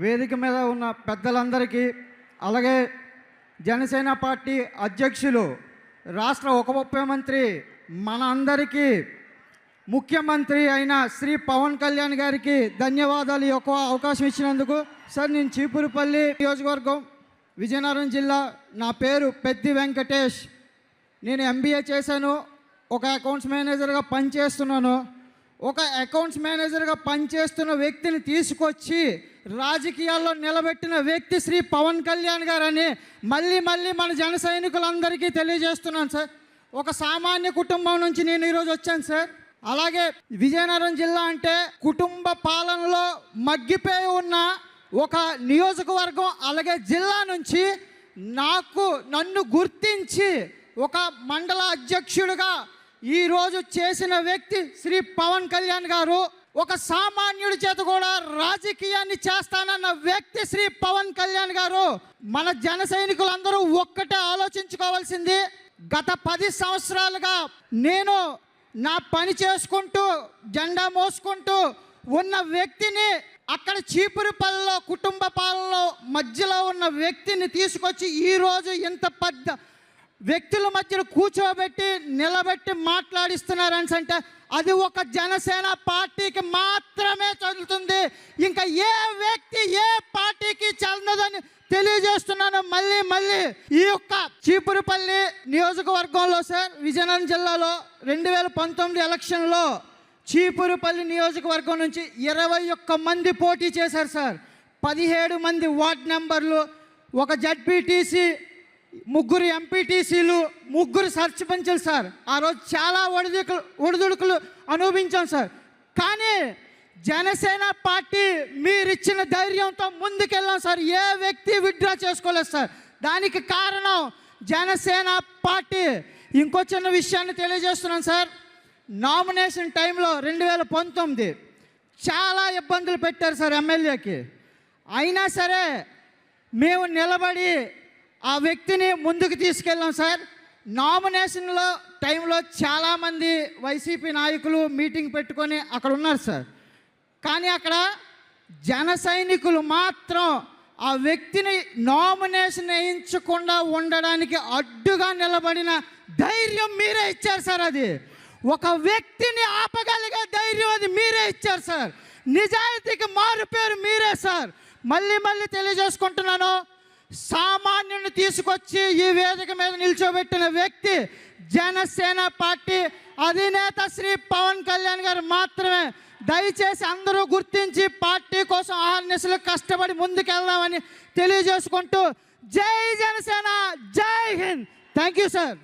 వేదిక మీద ఉన్న పెద్దలందరికీ, అలాగే జనసేన పార్టీ అధ్యక్షులు, రాష్ట్ర ఉప ముఖ్యమంత్రి, మన అందరికీ ముఖ్యమంత్రి అయిన శ్రీ పవన్ కళ్యాణ్ గారికి ధన్యవాదాలు. ఈ అవకాశం ఇచ్చినందుకు. సార్, నేను చీపురుపల్లి నియోజకవర్గం, విజయనగరం జిల్లా. నా పేరు పెద్ది వెంకటేష్. నేను ఎంబీఏ చేశాను. ఒక అకౌంట్స్ మేనేజర్గా పనిచేస్తున్నాను. ఒక అకౌంట్స్ మేనేజర్గా పనిచేస్తున్న వ్యక్తిని తీసుకొచ్చి రాజకీయాల్లో నిలబెట్టిన వ్యక్తి శ్రీ పవన్ కళ్యాణ్ గారని మళ్ళీ మన జన సైనికులందరికీ తెలియజేస్తున్నాను సార్. ఒక సామాన్య కుటుంబం నుంచి నేను ఈరోజు వచ్చాను సార్. అలాగే విజయనగరం జిల్లా అంటే కుటుంబ పాలనలో మగ్గిపోయి ఉన్న ఒక నియోజకవర్గం, అలాగే జిల్లా నుంచి నన్ను గుర్తించి ఒక మండల అధ్యక్షుడిగా ఈరోజు చేసిన వ్యక్తి శ్రీ పవన్ కళ్యాణ్ గారు. ఒక సామాన్యుడి చేత కూడా రాజకీయాన్ని చేస్తానన్న వ్యక్తి శ్రీ పవన్ కళ్యాణ్ గారు. మన జన సైనికులందరూ ఒక్కటే ఆలోచించుకోవాల్సింది, గత 10 సంవత్సరాలుగా నేను నా పని చేసుకుంటూ జెండా మోసుకుంటూ ఉన్న వ్యక్తిని, అక్కడ చీపురుపల్లిలో కుటుంబ పాలనలో మధ్యలో ఉన్న వ్యక్తిని తీసుకొచ్చి ఈరోజు ఇంత పెద్ద వ్యక్తుల మధ్యలో కూర్చోబెట్టి నిలబెట్టి మాట్లాడిస్తున్నారని అంటే అది ఒక జనసేన పార్టీకి మాత్రమే చెందుతుంది. ఇంకా ఏ వ్యక్తి ఏ పార్టీకి చెందదని తెలియజేస్తున్నాను. మళ్ళీ ఈ యొక్క చీపురుపల్లి నియోజకవర్గంలో సార్, విజయనగరం జిల్లాలో 2019 ఎలక్షన్లో చీపురుపల్లి నియోజకవర్గం నుంచి 21 మంది పోటీ చేశారు సార్. 17 మంది వార్డ్ మెంబర్లు, ఒక జడ్పీటీసీ, 3 ఎంపీటీసీలు, 3 సర్పంచులు సార్. ఆ రోజు చాలా ఒడిదుడుకులు అనుభవించాం సార్. కానీ జనసేన పార్టీ మీరిచ్చిన ధైర్యంతో ముందుకెళ్ళాం సార్. ఏ వ్యక్తి విత్డ్రా చేసుకోలేదు సార్. దానికి కారణం జనసేన పార్టీ. ఇంకో చిన్న విషయాన్ని తెలియజేస్తున్నాను సార్. నామినేషన్ టైంలో 2019 చాలా ఇబ్బందులు పెట్టారు సార్ ఎమ్మెల్యేకి. అయినా సరే మేము నిలబడి ఆ వ్యక్తిని ముందుకు తీసుకెళ్ళాం సార్. నామినేషన్లో టైంలో చాలామంది వైసీపీ నాయకులు మీటింగ్ పెట్టుకొని అక్కడ ఉన్నారు సార్. కానీ అక్కడ జన సైనికులు మాత్రం ఆ వ్యక్తిని నామినేషన్ వేయించకుండా ఉండడానికి అడ్డుగా నిలబడిన ధైర్యం మీరే ఇచ్చారు సార్. అది ఒక వ్యక్తిని ఆపగలిగే ధైర్యం అది మీరే ఇచ్చారు సార్. నిజాయితీకి మారు పేరు మీరే సార్. మళ్ళీ తెలియజేసుకుంటున్నాను, సామాన్యుని తీసుకొచ్చి ఈ వేదిక మీద నిల్చోబెట్టిన వ్యక్తి జనసేన పార్టీ అధినేత శ్రీ పవన్ కళ్యాణ్ గారు మాత్రమే. దయచేసి అందరూ గుర్తించి పార్టీ కోసం ఆహర్నిశలు కష్టపడి ముందుకెళ్దామని తెలియజేసుకుంటూ జై జనసేన, జై హింద్. Thank you sir.